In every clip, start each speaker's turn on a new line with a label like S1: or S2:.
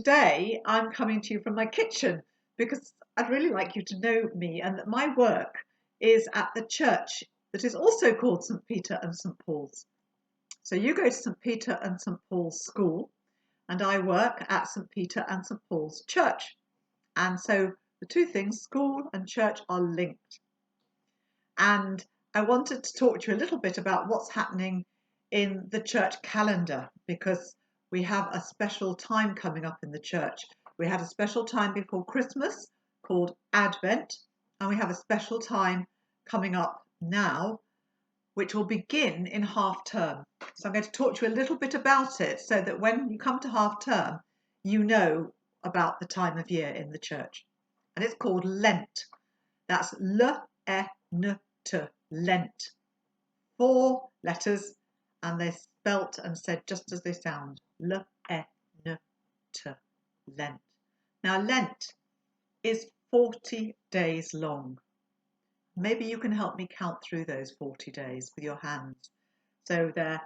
S1: Today I'm coming to you from my kitchen because I'd really like you to know me and that my work is at the church that is also called St. Peter and St. Paul's. So you go to St. Peter and St. Paul's school and I work at St. Peter and St. Paul's church. And so the two things, school and church, are linked. And I wanted to talk to you a little bit about what's happening in the church calendar because we have a special time coming up in the church. We had a special time before Christmas called Advent, and we have a special time coming up now, which will begin in half term. So I'm going to talk to you a little bit about it so that when you come to half term, you know about the time of year in the church. And it's called Lent. That's L-E-N-T, Lent. 4 letters, and they're spelt and said just as they sound. L-E-N-T, Lent. Now, Lent is 40 days long. Maybe you can help me count through those 40 days with your hands. So I'm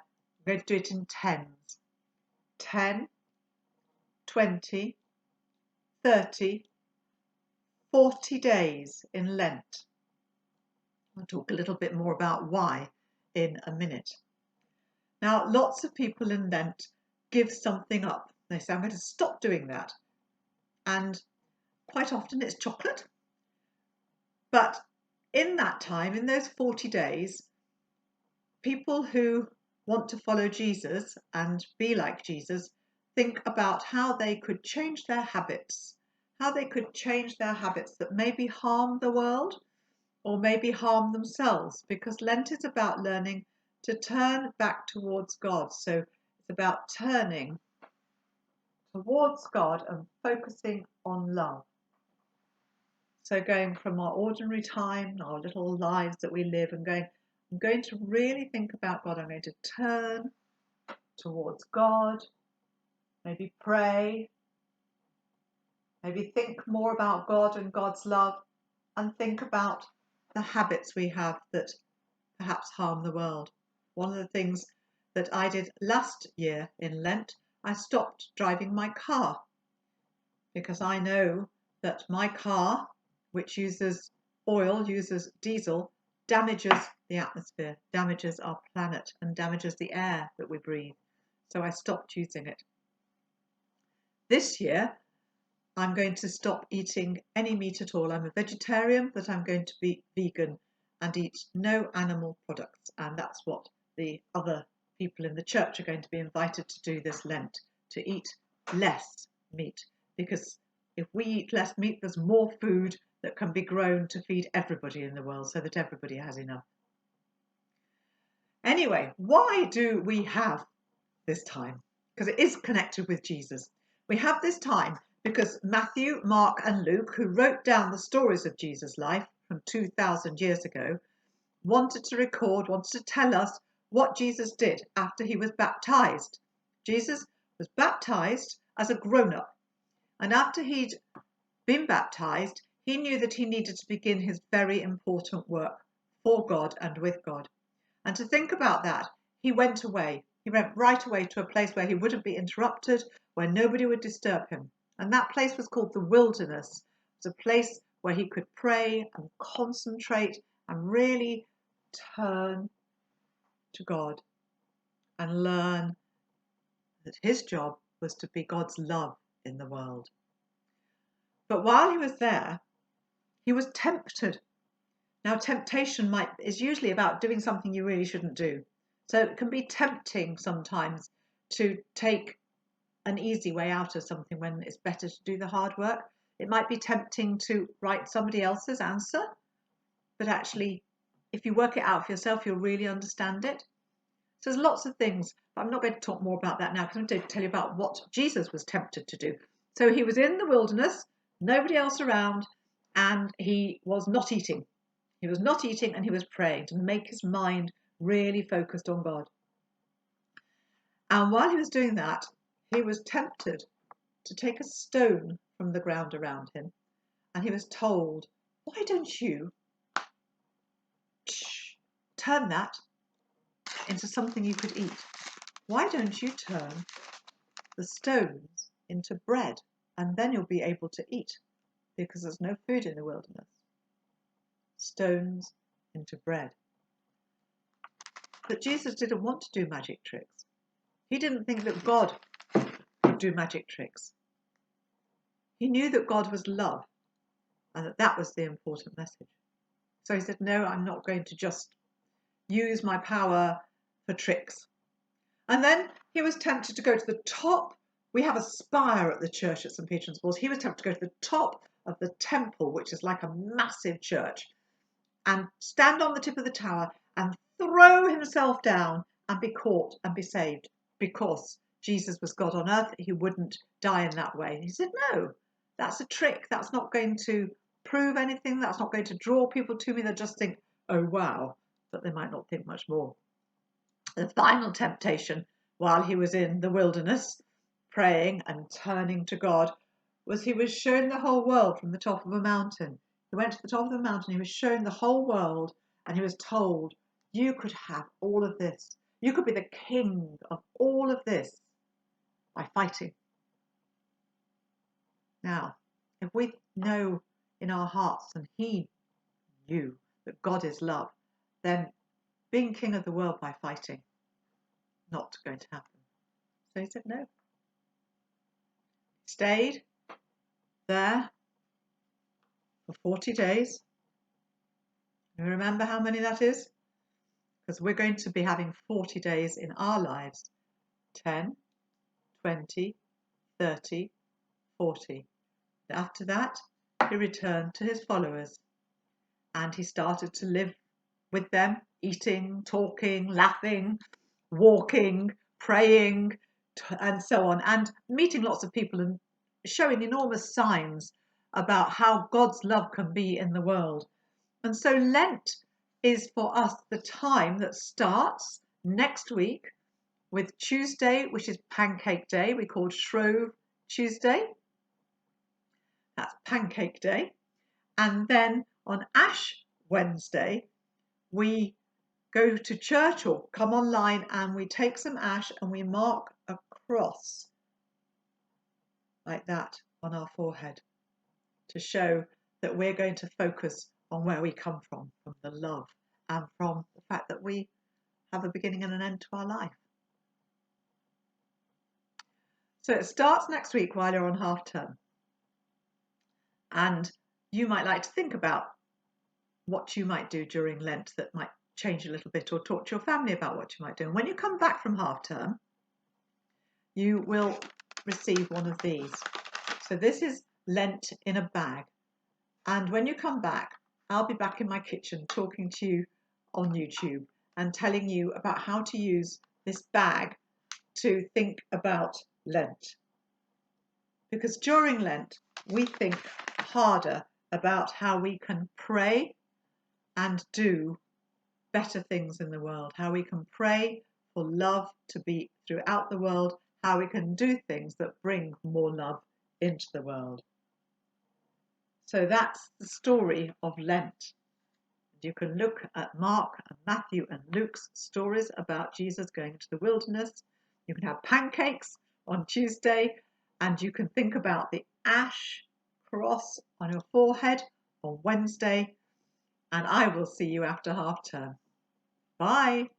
S1: going to do it in tens. 10, 20, 30, 40 days in Lent. I'll talk a little bit more about why in a minute. Now, lots of people in Lent give something up. They say, I'm going to stop doing that. And quite often it's chocolate. But in that time, in those 40 days, people who want to follow Jesus and be like Jesus think about how they could change their habits, that maybe harm the world or maybe harm themselves, because Lent is about learning to turn back towards God. So it's about turning towards God and focusing on love. So going from our ordinary time, our little lives that we live, and I'm going to really think about God. I'm going to turn towards God, maybe pray, maybe think more about God and God's love, and think about the habits we have that perhaps harm the world. One of the things that I did last year in Lent, I stopped driving my car because I know that my car, which uses oil, uses diesel, damages the atmosphere, damages our planet, and damages the air that we breathe. So I stopped using it. This year, I'm going to stop eating any meat at all. I'm a vegetarian, but I'm going to be vegan and eat no animal products. And that's what the other people in the church are going to be invited to do this Lent, to eat less meat. Because if we eat less meat, there's more food that can be grown to feed everybody in the world so that everybody has enough. Anyway, why do we have this time? Because it is connected with Jesus. We have this time because Matthew, Mark, and Luke, who wrote down the stories of Jesus' life from 2,000 years ago, wanted to tell us what Jesus did after he was baptized. Jesus was baptized as a grown-up, and after he'd been baptized, he knew that he needed to begin his very important work for God and with God. And to think about that, he went away. He went right away to a place where he wouldn't be interrupted, where nobody would disturb him. And that place was called the wilderness. It was a place where he could pray and concentrate and really turn to God and learn that his job was to be God's love in the world. But while he was there, he was tempted. Now, temptation is usually about doing something you really shouldn't do. So it can be tempting sometimes to take an easy way out of something when it's better to do the hard work. It might be tempting to write somebody else's answer, but actually, if you work it out for yourself, you'll really understand it. So there's lots of things, but I'm not going to talk more about that now because I'm going to tell you about what Jesus was tempted to do. So he was in the wilderness, nobody else around, and he was not eating. He was not eating and he was praying to make his mind really focused on God. And while he was doing that, he was tempted to take a stone from the ground around him. And he was told, why don't you turn that into something you could eat? Why don't you turn the stones into bread, and then you'll be able to eat, because there's no food in the wilderness. Stones into bread. But Jesus didn't want to do magic tricks. He didn't think that God would do magic tricks. He knew that God was love, and that was the important message. So he said, no, I'm not going to just use my power for tricks. And then he was tempted to go to the top. We have a spire at the church at St. Peter and Paul's. He was tempted to go to the top of the temple, which is like a massive church, and stand on the tip of the tower and throw himself down and be caught and be saved, because Jesus was God on earth. He wouldn't die in that way. He said, no, that's a trick. That's not going to prove anything. That's not going to draw people to me. They'll just think, oh, wow, but they might not think much more. The final temptation while he was in the wilderness, praying and turning to God, was he was shown the whole world from the top of a mountain. He went to the top of the mountain, he was shown the whole world, and he was told, you could have all of this. You could be the king of all of this by fighting. Now, if we know in our hearts, and he knew that God is love, then being king of the world by fighting, not going to happen. So he said no. Stayed there for 40 days. You remember how many that is? Because we're going to be having 40 days in our lives. 10, 20, 30, 40. After that, he returned to his followers and he started to live with them, eating, talking, laughing, walking, praying, and so on, and meeting lots of people and showing enormous signs about how God's love can be in the world. And so Lent is for us the time that starts next week with Tuesday, which is Pancake Day. We call Shrove Tuesday. That's Pancake Day. And then on Ash Wednesday, we go to church or come online and we take some ash and we mark a cross like that on our forehead to show that we're going to focus on where we come from the love, and from the fact that we have a beginning and an end to our life. So it starts next week while you're on half term. And you might like to think about what you might do during Lent that might change a little bit, or talk to your family about what you might do. And when you come back from half term, you will receive one of these. So this is Lent in a bag. And when you come back, I'll be back in my kitchen talking to you on YouTube and telling you about how to use this bag to think about Lent. Because during Lent, we think harder about how we can pray and do better things in the world, how we can pray for love to be throughout the world, how we can do things that bring more love into the world. So that's the story of Lent. You can look at Mark and Matthew and Luke's stories about Jesus going into the wilderness. You can have pancakes on Tuesday, and you can think about the ash cross on your forehead on Wednesday. And I will see you after half term. Bye.